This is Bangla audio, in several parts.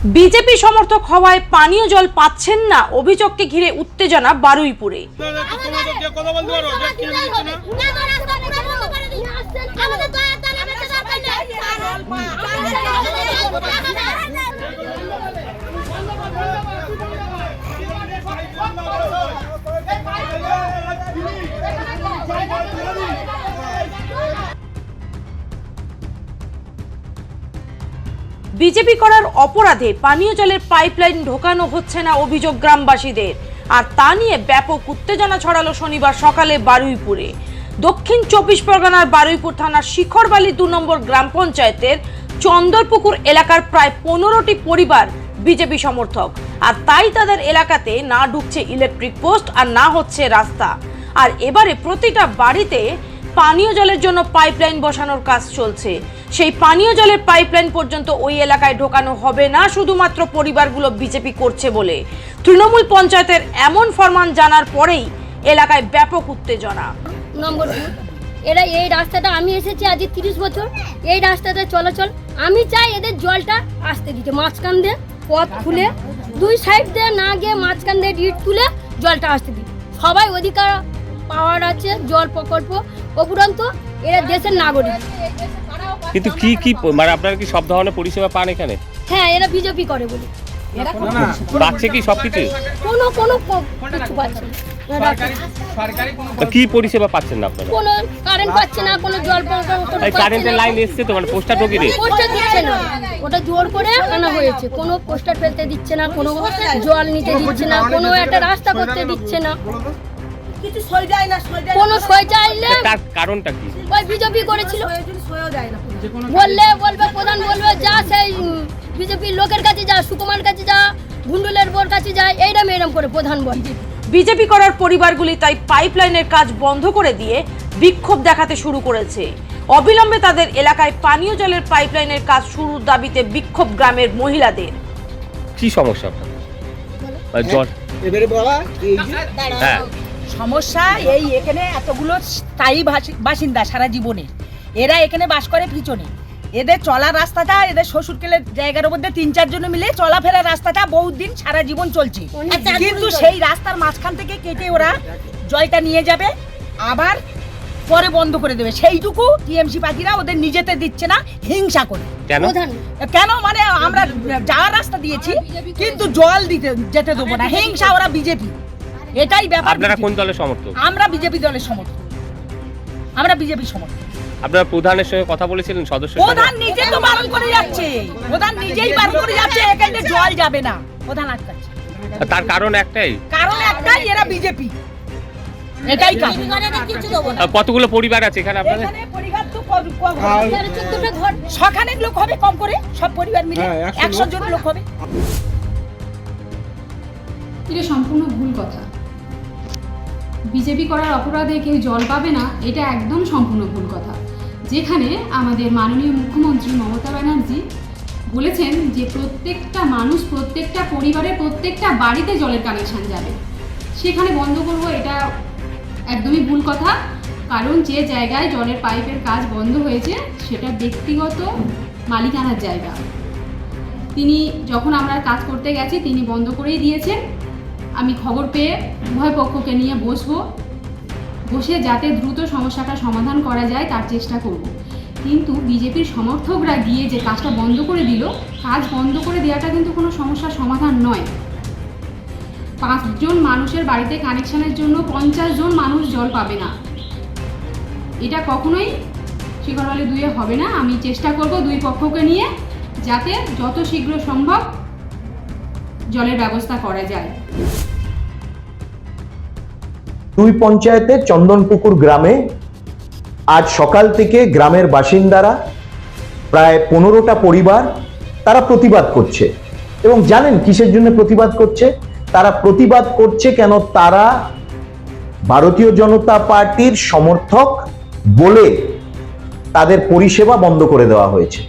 বিজেপি সমর্থক হওয়ায় পানীয় জল পাচ্ছেন না, অভিযোগকে ঘিরে উত্তেজনা বারুইপুরে। বিজেপি করার অপরাধে পানীয় জলের পাইপলাইন ঢোকানো হচ্ছে না অভিযোগ গ্রামবাসীদের, আর তা নিয়ে ব্যাপক উত্তেজনা ছড়ালো শনিবার সকালে বারুইপুরে। দক্ষিণ 24 পরগনার বারুইপুর থানার শিখরবালি 2 নম্বর গ্রাম পঞ্চায়েতের চন্দরপুকুর এলাকার প্রায় 15টি পরিবার বিজেপি সমর্থক, আর তাই তাদের এলাকাতে না ঢুকছে ইলেকট্রিক পোস্ট আর না হচ্ছে রাস্তা। আর এবারে প্রতিটা বাড়িতে পানীয় জলের জন্য পাইপলাইন বসানোর কাজ চলছে। সেই পানীয় জলের পাইপলাইন পর্যন্ত ওই এলাকায় ঢোকানো হবে না শুধুমাত্র পরিবারগুলো বিজেপি করছে বলে। তৃণমূল পঞ্চায়েতের এমন ফরমান জানার পরেই এলাকায় ব্যাপক উত্তেজনা। নম্বর 2, এরা এই রাস্তাটা আমি এসেছি আজ 30 বছর, এই রাস্তাটা চলাচল আমি চাই এদের জলটা আসতে দিতে, মাঝখান দিয়ে পথ খুলে 2 সাইড দিয়ে না গিয়ে মাঝখান দিয়ে ইট তুলে জলটা আসতে দিতে। সবাই অধিকার পাওয়ার আছে জল প্রকল্প উপরন্ত এরা দেশের নাগরিক। কিন্তু কি মানে আপনারা কি সব ধরনের পরিষেবা পান এখানে? হ্যাঁ, এরা বিজেপি করে বলে পাচ্ছে কি সবকিছু? কোনো কিছু পাচ্ছে না। কি পরিষেবা পাচ্ছেন না আপনারা? কোনো কারেন্ট পাচ্ছে না, কোনো জল কারেন্টের লাইন এসছে তো, মানে পোস্টার ঢোকিয়ে দিচ্ছে। পোস্টার দিচ্ছে না, ওটা জোর করে আনা হয়েছে। কোনো পোস্টার ফেলতে দিচ্ছে না, কোনো জল নিতে দিচ্ছে না, কোনো একটা রাস্তা করতে দিচ্ছে না, কিছু সই যায় না। কোনো সই চাইলে তার কারণটা কি? ওই বিজেপি করেছিল বললে বলবে, প্রধান বলবে যা সেই বিজেপির লোকের কাছে যা, সুকুমার কাছে যা, গুন্ডুলের বোর কাছে যা, এইরকম করে প্রধান বলে। বিজেপি করার পরিবারগুলি তাই পাইপলাইনের কাজ বন্ধ করে দিয়ে বিক্ষোভ দেখাতে শুরু করেছে। অবিলম্বে তাদের এলাকায় পানীয় জলের পাইপলাইনের কাজ শুরুর দাবিতে বিক্ষোভ গ্রামের মহিলাদের। কি সমস্যা আপনাদের? জল এবারে বলা এই যে হ্যাঁ সমস্যা এই, এখানে এতগুলো স্থায়ী বাসিন্দা সারা জীবনে, এরা এখানে বাস করে পিছনে। এদের চলার রাস্তাটা, এদের শ্বশুরকেলের জায়গার মধ্যে 3-4 জন মিলে চলাফেরার রাস্তাটা বহুত দিন সারা জীবন চলছে, কিন্তু সেই রাস্তার মাঝখান থেকে কেটে ওরা জলটা নিয়ে যাবে, আবার পরে বন্ধ করে দেবে। সেইটুকু টিএমসি পার্টিরা ওদের নিজেতে দিচ্ছে না, হিংসা করে। কেন মানে আমরা যাওয়ার রাস্তা দিয়েছি কিন্তু জল যেতে দেবো না, হিংসা। ওরা বিজেপি, এটাই ব্যাপার। আপনারা কোন দলের সমর্থক? আমরা বিজেপি দলের সমর্থক, আমরা বিজেপি সমর্থক। আপনারা প্রধানের সঙ্গে কথা বলেছিলেন? সদস্য প্রধান নিজে তো বারণ করে যাচ্ছে, প্রধান নিজেই বারণ করে যাচ্ছে, এখানে জল যাবে না, প্রধান আটকাচ্ছে। তার কারণ একটাই, এরা বিজেপি, এটাই কারণ। কতগুলো পরিবার আছে এখানে আপনাদের? এখানে পরিবার তো 14টা ঘর, সখানেক লোক হবে কম করে, সব পরিবার মিলে 100 জন লোক হবে। এটা সম্পূর্ণ ভুল কথা। বিজেপি করার অপরাধে কেউ জল পাবে না, এটা একদম সম্পূর্ণ ভুল কথা। যেখানে আমাদের মাননীয় মুখ্যমন্ত্রী মমতা ব্যানার্জি বলেছেন যে প্রত্যেকটা মানুষ, প্রত্যেকটা পরিবারের প্রত্যেকটা বাড়িতে জলের কানেকশান যাবে, সেখানে বন্ধ করব, এটা একদমই ভুল কথা। কারণ যে জায়গায় জলের পাইপের কাজ বন্ধ হয়েছে সেটা ব্যক্তিগত মালিকানার জায়গা। তিনি যখন আমরা কাজ করতে গেছি তিনি বন্ধ করেই দিয়েছেন। আমি খবর পেয়ে উভয় পক্ষকে নিয়ে বসে যাতে দ্রুত সমস্যাটা সমাধান করা যায় তার চেষ্টা করব। কিন্তু বিজেপির সমর্থকরা গিয়ে যে কাজটা বন্ধ করে দিল, কাজ বন্ধ করে দেওয়াটা কিন্তু কোনো সমস্যার সমাধান নয়। 5 জন মানুষের বাড়িতে কানেকশানের জন্য 50 জন মানুষ জল পাবে না, এটা কখনোই শিখরবালি 2-এ হবে না। আমি চেষ্টা করব 2 পক্ষকে নিয়ে যাতে যত শীঘ্র সম্ভব জলের ব্যবস্থা করা যায়। 2 পঞ্চায়েতের চন্দনপুকুর গ্রামে আজ সকাল থেকে গ্রামের বাসিন্দারা প্রায় 15টা পরিবার তারা প্রতিবাদ করছে। এবং জানেন কিসের জন্য প্রতিবাদ করছে? তারা প্রতিবাদ করছে কেন তারা ভারতীয় জনতা পার্টির সমর্থক বলে তাদের পরিষেবা বন্ধ করে দেওয়া হয়েছে।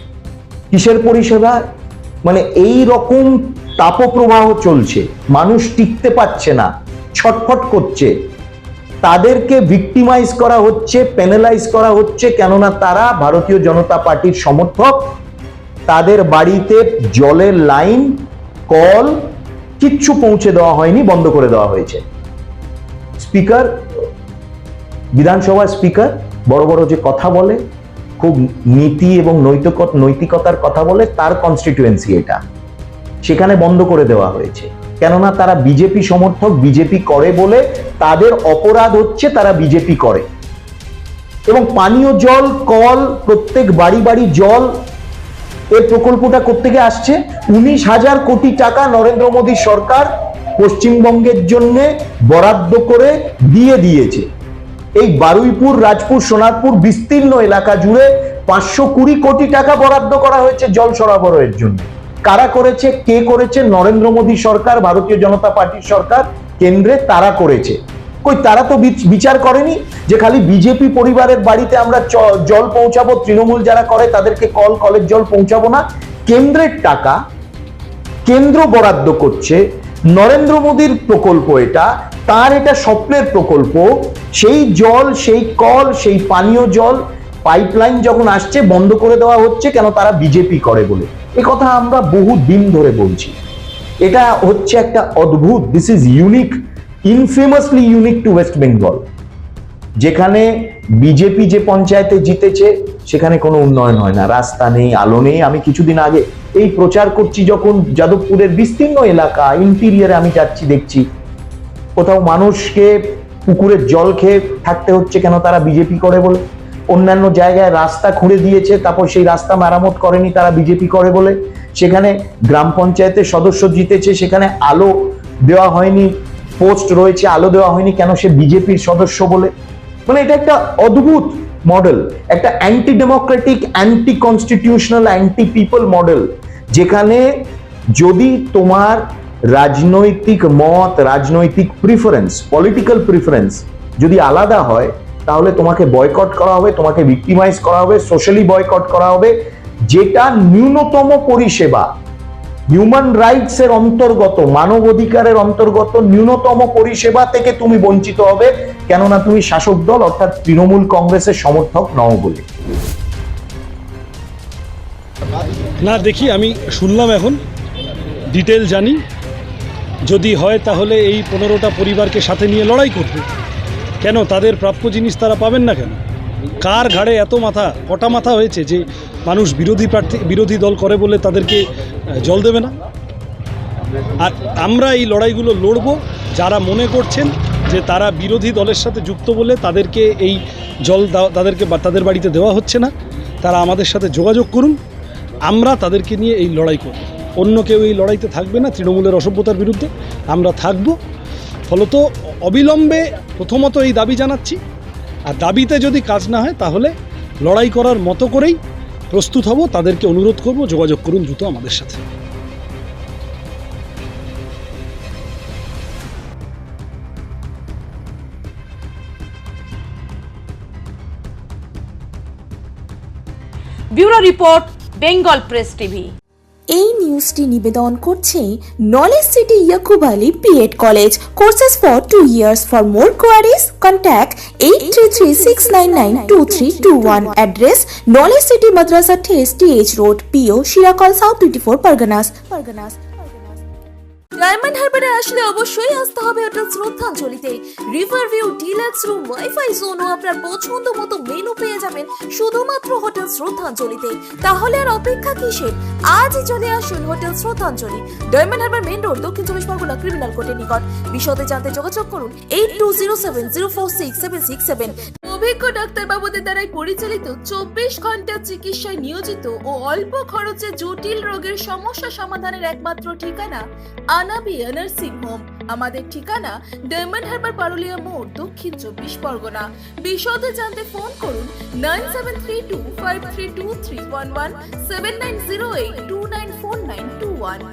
কিসের পরিষেবা? মানে এই রকম তাপপ্রবাহ চলছে, মানুষ টিকতে পারছে না, ছটফট করছে, তাদেরকে ভিক্টিমাইজ করা হচ্ছে, পেনালাইজ করা হচ্ছে, কেননা তারা ভারতীয় জনতা পার্টির সমর্থক। তাদের বাড়িতে জলের লাইন কল কিচ্ছু পৌঁছে দেওয়া হয়নি, বন্ধ করে দেওয়া হয়েছে। স্পিকার, বিধানসভার স্পিকার বড় বড় যে কথা বলে, খুব নীতি এবং নৈতিকতার কথা বলে, তার কনস্টিটিউয়েন্সি এটা, সেখানে বন্ধ করে দেওয়া হয়েছে। কেননা তারা বিজেপি সমর্থক, বিজেপি করে বলে তাদের অপরাধ হচ্ছে তারা বিজেপি করে। এবং পানীয় জল, কল, প্রত্যেক বাড়ি বাড়ি জল, এই প্রকল্পটা কোত্থেকে আসছে? 19,000 কোটি টাকা নরেন্দ্র মোদী সরকার পশ্চিমবঙ্গের জন্য বরাদ্দ করে দিয়েছে। এই বারুইপুর, রাজপুর, সোনারপুর বিস্তীর্ণ এলাকা জুড়ে 520 কোটি টাকা বরাদ্দ করা হয়েছে জল সরবরাহের জন্য। কারা করেছে? কে করেছে? নরেন্দ্র মোদী সরকার, ভারতীয় জনতা পার্টির সরকার, কেন্দ্রে তারা করেছে। কই, তারা তো বিচার করেনি যে খালি বিজেপি পরিবারের বাড়িতে আমরা জল পৌঁছাবো, তৃণমূল যারা করে তাদেরকে কলের জল পৌঁছাবো না। কেন্দ্রের টাকা কেন্দ্র বরাদ্দ করছে, নরেন্দ্র মোদীর প্রকল্প এটা, তার এটা স্বপ্নের প্রকল্প। সেই জল, সেই কল, সেই পানীয় জল পাইপলাইন যখন আসছে বন্ধ করে দেওয়া হচ্ছে, কেন? তারা বিজেপি করে বলে। এ কথা আমরা বহু দিন ধরে বলছি। এটা হচ্ছে একটা অদ্ভুত, this is unique, infamously unique to West Bengal. যেখানে বিজেপি যে পঞ্চায়েতে জিতেছে সেখানে কোনো উন্নয়ন হয় না, রাস্তা নেই, আলো নেই। আমি কিছুদিন আগে এই প্রচার করছি যখন যাদবপুরের বিস্তীর্ণ এলাকা, ইন্টিরিয়ারে আমি যাচ্ছি, দেখছি কোথাও মানুষকে পুকুরের জল খেয়ে থাকতে হচ্ছে, কেন? তারা বিজেপি করে বলে। অন্যান্য জায়গায় রাস্তা খুঁড়ে দিয়েছে, তারপর সেই রাস্তা মেরামত করেনি, তারা বিজেপি করে বলে। সেখানে গ্রাম পঞ্চায়েতের সদস্য জিতেছে, সেখানে আলো দেওয়া হয়নি, পোস্ট রয়েছে, আলো দেওয়া হয়নি, কেন? সে বিজেপির সদস্য বলে। মানে এটা একটা অদ্ভুত মডেল, একটা anti Democratic, anti constitutional, anti people model, যেখানে যদি তোমার রাজনৈতিক মত, রাজনৈতিক প্রিফারেন্স, পলিটিক্যাল প্রিফারেন্স যদি আলাদা হয়, তাহলে তোমাকে বয়কট করা হবে, তোমাকে ভিক্টিমাইজ করা হবে, সোশ্যালি বয়কট করা হবে। যেটা ন্যূনতম পরিষেবা, হিউম্যান রাইটস এর অন্তর্গত, মানব অধিকারের অন্তর্গত ন্যূনতম পরিষেবা থেকে তুমি বঞ্চিত হবে, কেননা তুমি শাসক দল অর্থাৎ তৃণমূল কংগ্রেসের সমর্থক নও বলে। না, দেখি, আমি শুনলাম, এখন ডিটেল জানি। যদি হয় তাহলে এই 15টা পরিবারকে সাথে নিয়ে লড়াই করবে। কেন? তাদের প্রাপ্য জিনিস তারা পাবেন না কেন? কার ঘাড়ে এত মাথা, কটা মাথা হয়েছে যে মানুষ বিরোধী দল করে বলে তাদেরকে জল দেবে না? আর আমরা এই লড়াইগুলো লড়ব। যারা মনে করছেন যে তারা বিরোধী দলের সাথে যুক্ত বলে তাদেরকে এই জল তাদের বাড়িতে দেওয়া হচ্ছে না, তারা আমাদের সাথে যোগাযোগ করুন। আমরা তাদেরকে নিয়ে এই লড়াই করব। অন্য কেউ এই লড়াইতে থাকবে না। তৃণমূলের অসভ্যতার বিরুদ্ধে আমরা থাকব। ফলত অবিলম্বে প্রথমত এই দাবি জানাচ্ছি, আর দাবিতে যদি কাজ না হয় তাহলে লড়াই করার মতো করেই প্রস্তুত হব। তাদেরকে অনুরোধ করব, যোগাযোগ করুন দ্রুত আমাদের সাথে। Bureau report, Bengal press TV. এই নিউজটি নিবেদন করছে knowledge city Yakub Ali B Ed college, courses for 2 years. For more queries, contact 8336992321. Address: Knowledge City Madrasa Test, TH Road, PO Shirakal, South 24 Parganas. Diamond হারবারে আসলে অবশ্যই আসতে হবে হোটেল শ্রদ্ধাঞ্জলিতে। River view, deluxe room, wifi zone ও আপনার পছন্দ মতো মেনু পেয়ে যাবেন শুধুমাত্র হোটেল শ্রদ্ধাঞ্জলিতে। তাহলে আর অপেক্ষা কিসের? আজই চলে আসুন হোটেল শ্রদ্ধাঞ্জলি, ডায়মন্ড হারবার মেইন রোড, দক্ষিণ 24 পরগনা, ক্রিমিনাল কোর্টের নিকট। বিশদে জানতে যোগাযোগ করুন 8207046767। অভিজ্ঞ ডাক্তারবাবুদের দ্বারাই পরিচালিত 24 ঘন্টা চিকিৎসায় নিয়োজিত ও অল্প খরচে জটিল রোগের সমস্যা সমাধানের একমাত্র ঠিকানা আনাবিয়া নার্সিং হোম। আমাদের ঠিকানা ডায়মন্ড হারবার, পারুলিয়া মোড়, দক্ষিণ 24 পরগনা। বিশদে জানতে ফোন করুন 9732532311, 7908294921।